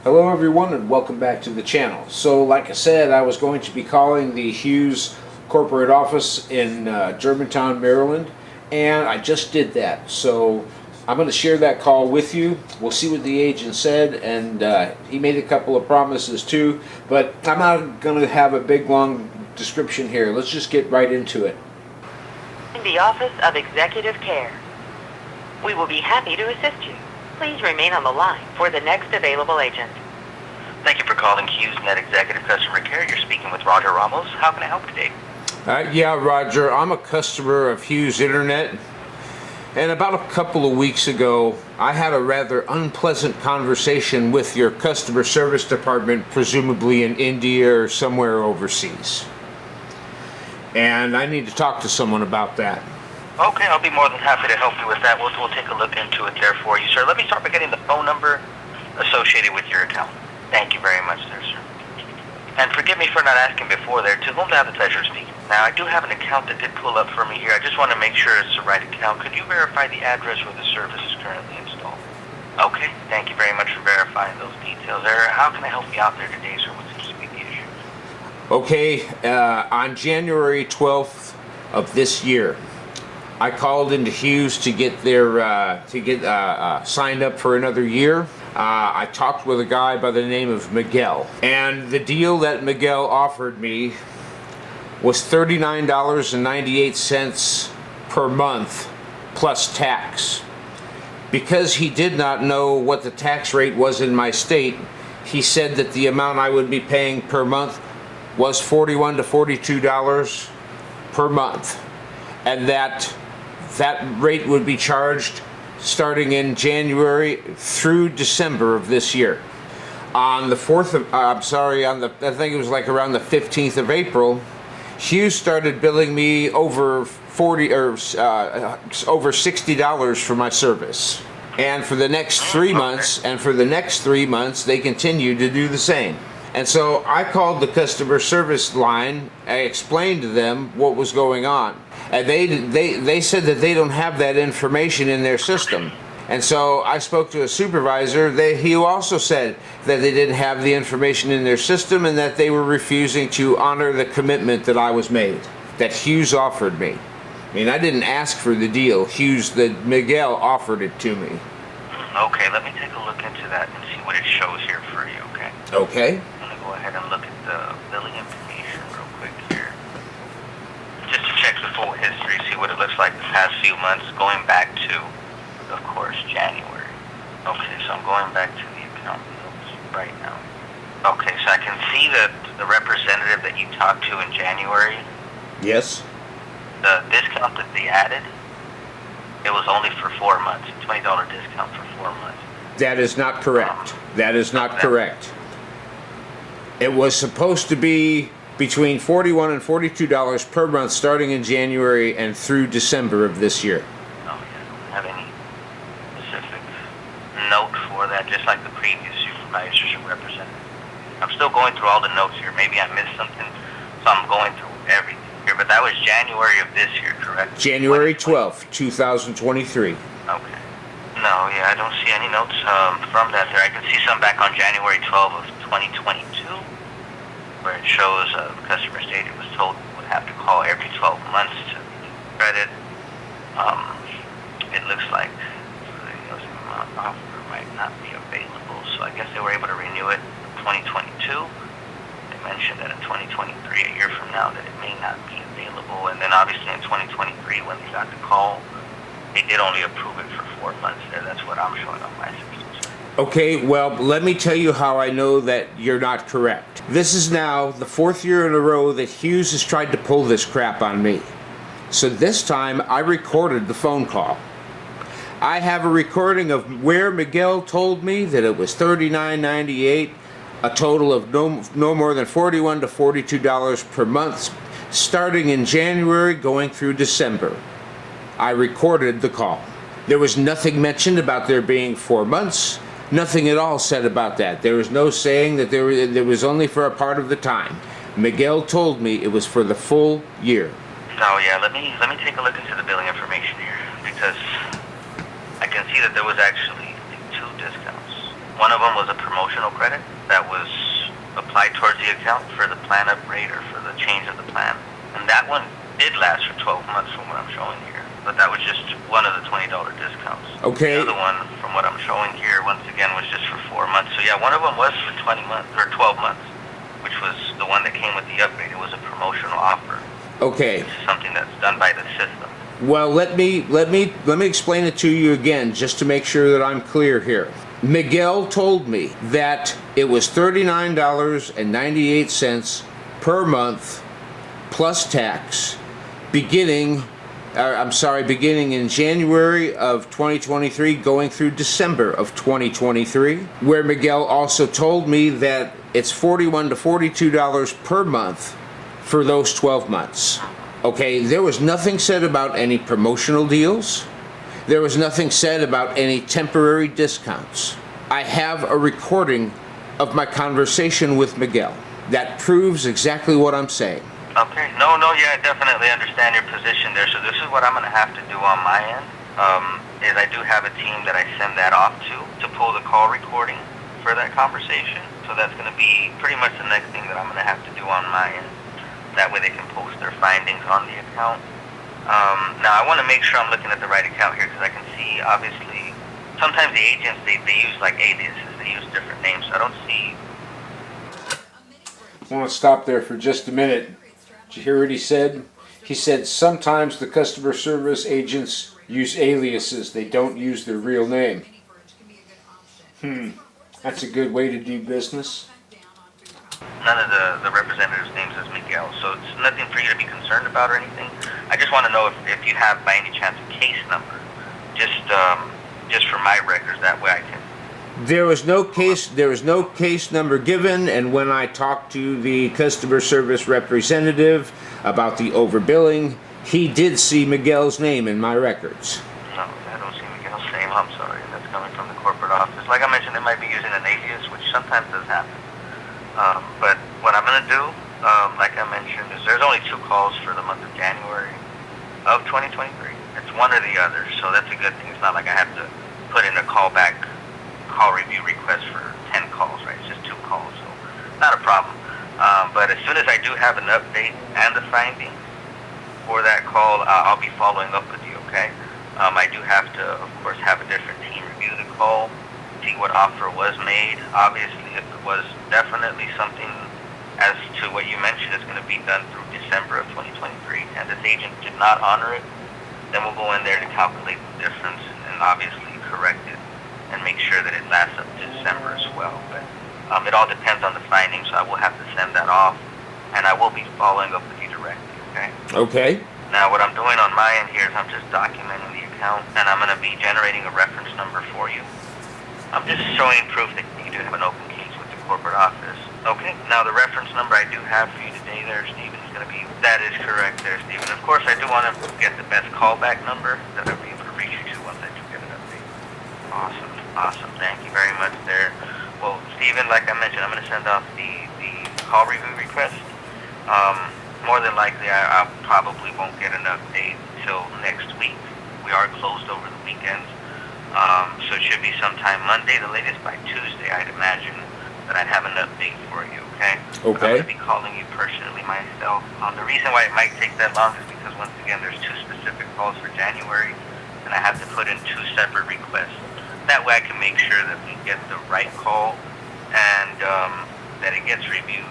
Hello everyone and welcome back to the channel. So like I said, I was going to be calling the Hughes corporate office in Germantown, Maryland, and I just did that. So I'm going to share that call with you. We'll see what the agent said, and he made a couple of promises too, but I'm not going to have a big long description here. Let's just get right into it. In the Office of Executive Care. We will be happy to assist you. Please remain on the line for the next available agent. Thank you for calling Hughes Net Executive Customer Care. You're speaking with Roger Ramos. How can I help today? Yeah, Roger, I'm a customer of Hughes Internet, and about a couple of weeks ago, I had a rather unpleasant conversation with your customer service department, presumably in India or somewhere overseas. And I need to talk to someone about that. Okay, I'll be more than happy to help you with that. We'll take a look into it there for you, sir. Let me start by getting the phone number associated with your account. Thank you very much there, sir. And forgive me for not asking before there, to whom do I have the pleasure of speaking? Now, I do have an account that did pull up for me here. I just want to make sure it's the right account. Could you verify the address where the service is currently installed? Okay, thank you very much for verifying those details there. How can I help you out there today, sir? What seems to be the issue? Okay, on January 12th of this year, I called into Hughes to get their signed up for another year. I talked with a guy by the name of Miguel, and the deal that Miguel offered me was $39.98 per month plus tax. Because he did not know what the tax rate was in my state, he said that the amount I would be paying per month was $41 to $42 per month, and that rate would be charged starting in January through December of this year. On the 4th of, I think it was like around the 15th of April, Hughes started billing me over $60 for my service. And for the next 3 months, they continued to do the same. And so I called the customer service line. I explained to them what was going on, and they said that they don't have that information in their system. And so I spoke to a supervisor. He also said that they didn't have the information in their system and that they were refusing to honor the commitment that I was made, that Hughes offered me. I mean, I didn't ask for the deal. Miguel offered it to me. Okay, let me take a look into that and see what it shows here for you, okay? Okay. Go ahead and look at the billing information real quick here. Just to check the full history, see what it looks like the past few months, going back to, of course, January. Okay, so I'm going back to the account notes right now. Okay, so I can see that the representative that you talked to in January, Yes. the discount that they added, it was only for 4 months, a $20 discount for 4 months. That is not correct. That is not correct. It was supposed to be between $41 and $42 per month starting in January and through December of this year. Oh, yeah, I don't have any specific note for that, just like the previous supervisors or representative. I'm still going through all the notes here. Maybe I missed something, so I'm going through everything here. But that was January of this year, correct? January 12th, 2023. Okay. No, yeah, I don't see any notes from that there. I can see some back on January 12th of 2022, where it shows the customer stated was told would have to call every 12 months to credit. It looks like the offer might not be available, so I guess they were able to renew it in 2022. They mentioned that in 2023, a year from now, that it may not be available, and then obviously in 2023, when they got the call, they did only approve it for 4 months there. That's what I'm showing on my system. Okay, well, let me tell you how I know that you're not correct. This is now the 4th year in a row that Hughes has tried to pull this crap on me. So this time, I recorded the phone call. I have a recording of where Miguel told me that it was $39.98, a total of no more than $41 to $42 per month, starting in January going through December. I recorded the call. There was nothing mentioned about there being 4 months. Nothing at all said about that. There was no saying that there was only for a part of the time. Miguel told me it was for the full year. No, yeah, let me take a look into the billing information here, because I can see that there was actually 2 discounts. One of them was a promotion promotional credit that was applied towards the account for the plan upgrade or for the change of the plan. And that one did last for 12 months from what I'm showing here. But that was just one of the $20 discounts. Okay. The other one, from what I'm showing here, once again, was just for 4 months. So yeah, one of them was for 20 months, or 12 months, which was the one that came with the upgrade. It was a promotional offer. Okay. This is something that's done by the system. Well, let me explain it to you again, just to make sure that I'm clear here. Miguel told me that it was $39.98 per month plus tax, beginning in January of 2023, going through December of 2023, where Miguel also told me that it's $41 to $42 per month for those 12 months. Okay, there was nothing said about any promotional deals. There was nothing said about any temporary discounts. I have a recording of my conversation with Miguel that proves exactly what I'm saying. Okay. No, yeah, I definitely understand your position there. So this is what I'm going to have to do on my end, is I do have a team that I send that off to pull the call recording for that conversation. So that's going to be pretty much the next thing that I'm going to have to do on my end. That way they can post their findings on the account. Now I want to make sure I'm looking at the right account here, because I can see, obviously, sometimes the agents, they use like aliases, they use different names. So I don't see. I want to stop there for just a minute. Did you hear what he said? He said sometimes the customer service agents use aliases. They don't use their real name. That's a good way to do business. None of the representatives' names is Miguel, so it's nothing for you to be concerned about or anything. I just want to know if you have, by any chance, a case number, just for my records. That way I can. There was no case number given, and when I talked to the customer service representative about the overbilling, he did see Miguel's name in my records. No, I don't see Miguel's name. I'm sorry. That's coming from the corporate office. Like I mentioned, they might be using an alias, which sometimes does happen. But what I'm going to do, like I mentioned, is there's only 2 calls for the month of January of 2023. It's one or the other, so that's a good thing. It's not like I have to put in a call review request for 10 calls, right? It's just 2 calls, so not a problem. But as soon as I do have an update and the findings for that call, I'll be following up with you, okay? I do have to, of course, have a different team review the call, see what offer was made. Obviously, if it was definitely something as to what you mentioned is going to be done through December of 2023, and this agent did not honor it, then we'll go in there to calculate the difference and obviously correct it and make sure that it lasts up to December as well. But it all depends on the findings, so I will have to send that off, and I will be following up with you directly, okay? Okay. Now, what I'm doing on my end here is I'm just documenting the account, and I'm going to be generating a reference number for you. I'm just showing proof that you do have an open case with the corporate office. Okay, now the reference number I do have for you today there, Stephen, is going to be, that is correct there, Stephen. Of course, I do want to get the best callback number that I'll be able to reach you to once I do get an update. Awesome. Thank you very much there. Well, Stephen, like I mentioned, I'm going to send off the call review request. More than likely, I probably won't get an update till next week. We are closed over the weekends. So it should be sometime Monday, the latest by Tuesday, I'd imagine, that I'd have an update for you, okay? Okay. I'm going to be calling you personally myself. The reason why it might take that long is because, once again, there's 2 specific calls for January, and I have to put in 2 separate requests. That way I can make sure that we get the right call and that it gets reviewed.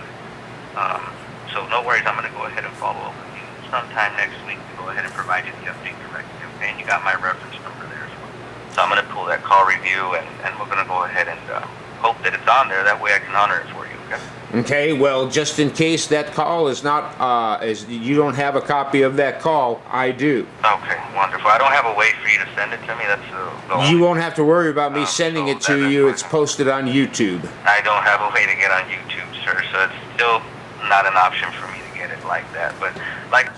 So no worries, I'm going to go ahead and follow up with you sometime next week to go ahead and provide you the update directly, okay? And you got my reference number there as well. So I'm going to pull that call review, and we're going to go ahead and hope that it's on there. That way I can honor it for you, okay? Okay, well, just in case that call is not, you don't have a copy of that call, I do. Okay, wonderful. I don't have a way for you to send it to me. That's the only. You won't have to worry about me sending it to you. It's posted on YouTube. I don't have a way to get on YouTube, sir, so it's still not an option for me to get it like that. But, like...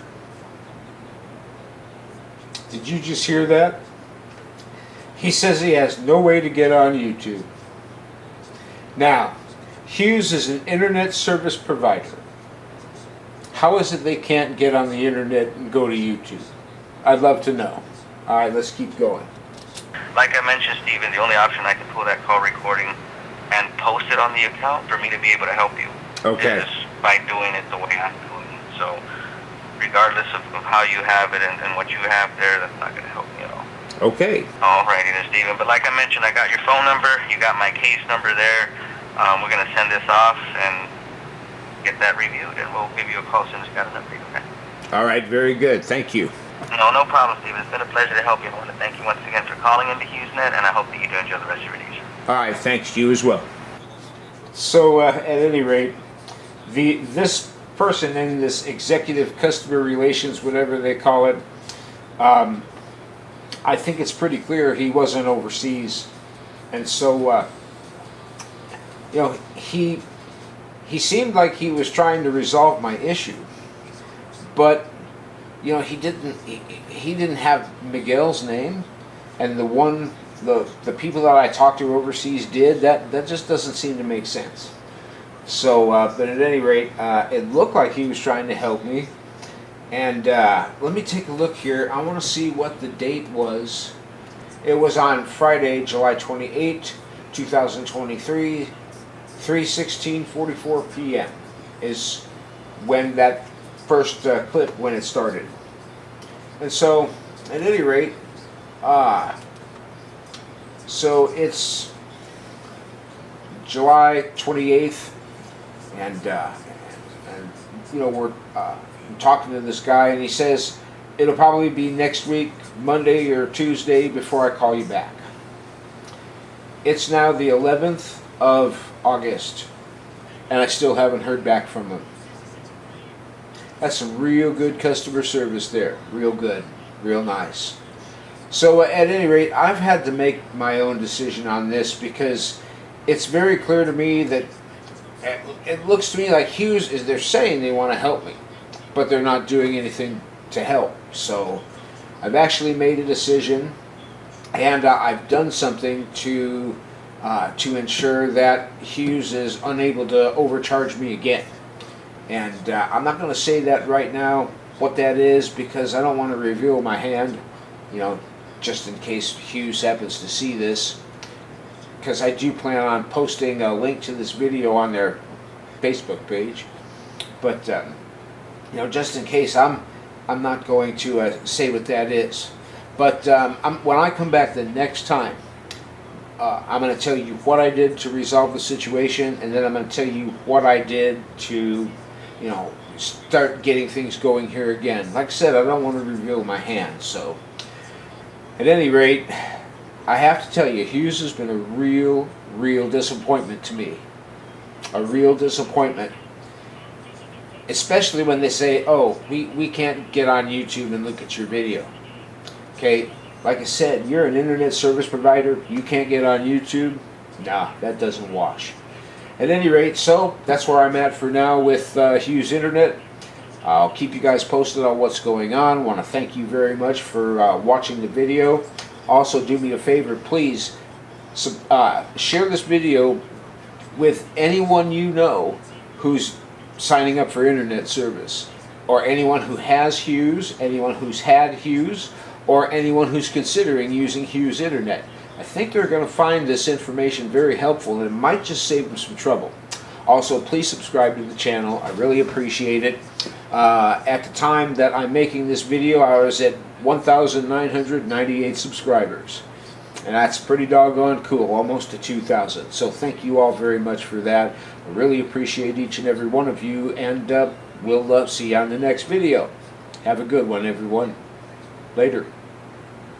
Did you just hear that? He says he has no way to get on YouTube. Now, Hughes is an internet service provider. How is it they can't get on the internet and go to YouTube? I'd love to know. All right, let's keep going. Like I mentioned, Stephen, the only option I can pull that call recording and post it limit on the account for me to be able to help you. Okay. Is by doing it the way I'm doing it. So, regardless of how you have it and what you have there, that's not going to help me at all. Okay. Alrighty then, Steven. But like I mentioned, I got your phone number. You got my case number there. We're going to send this off and get that reviewed, and we'll give you a call as soon as we got an update, okay? All right, very good. Thank you. No problem, Steven. It's been a pleasure to help you. I want to thank you once again for calling into HughesNet, and I hope that you do enjoy the rest of your day, sir. All right, thanks. You as well. So, at any rate, this person in this executive customer relations, whatever they call it, I think it's pretty clear he wasn't overseas, and so you know, he seemed like he was trying to resolve my issue, but you know, he didn't have Miguel's name, and the people that I talked to overseas did. That just doesn't seem to make sense. So, but at any rate, it looked like he was trying to help me. And let me take a look here. I want to see what the date was. It was on Friday, July 28, 2023, 3:16:44 p.m. is when that first clip, when it started. And so, at any rate, so it's July 28th, and you know, we're talking to this guy, and he says it'll probably be next week, Monday or Tuesday, before I call you back. It's now the 11th of August, and I still haven't heard back from him. That's some real good customer service there. Real good. Real nice. So at any rate, I've had to make my own decision on this, because it's very clear to me that it looks to me like Hughes they're saying they want to help me, but they're not doing anything to help. So I've actually made a decision, and I've done something to ensure that Hughes is unable to overcharge me again. And I'm not going to say that right now, what that is, because I don't want to reveal my hand, you know, just in case Hughes happens to see this, because I do plan on posting a link to this video on their Facebook page. But you know, just in case, I'm not going to say what that is. But when I come back the next time, I'm going to tell you what I did to resolve the situation, and then I'm going to tell you what I did to, you know, start getting things going here again. Like I said, I don't want to reveal my hand. So at any rate, I have to tell you, Hughes has been a real disappointment to me. A real disappointment. Especially when they say, oh, we can't get on YouTube and look at your video. Okay, like I said, you're an internet service provider, you can't get on YouTube? Nah, that doesn't wash. At any rate, so that's where I'm at for now with Hughes Internet. I'll keep you guys posted on what's going on. I want to thank you very much for watching the video. Also, do me a favor, please share this video with anyone you know who's signing up for internet service, or anyone who has Hughes, anyone who's had Hughes, or anyone who's considering using Hughes Internet. I think they're going to find this information very helpful, and it might just save them some trouble. Also, please subscribe to the channel. I really appreciate it. At the time that I'm making this video, I was at 1,998 subscribers. And that's pretty doggone cool, almost to 2,000. So thank you all very much for that. I really appreciate each and every one of you, and we'll see you on the next video. Have a good one, everyone. Later.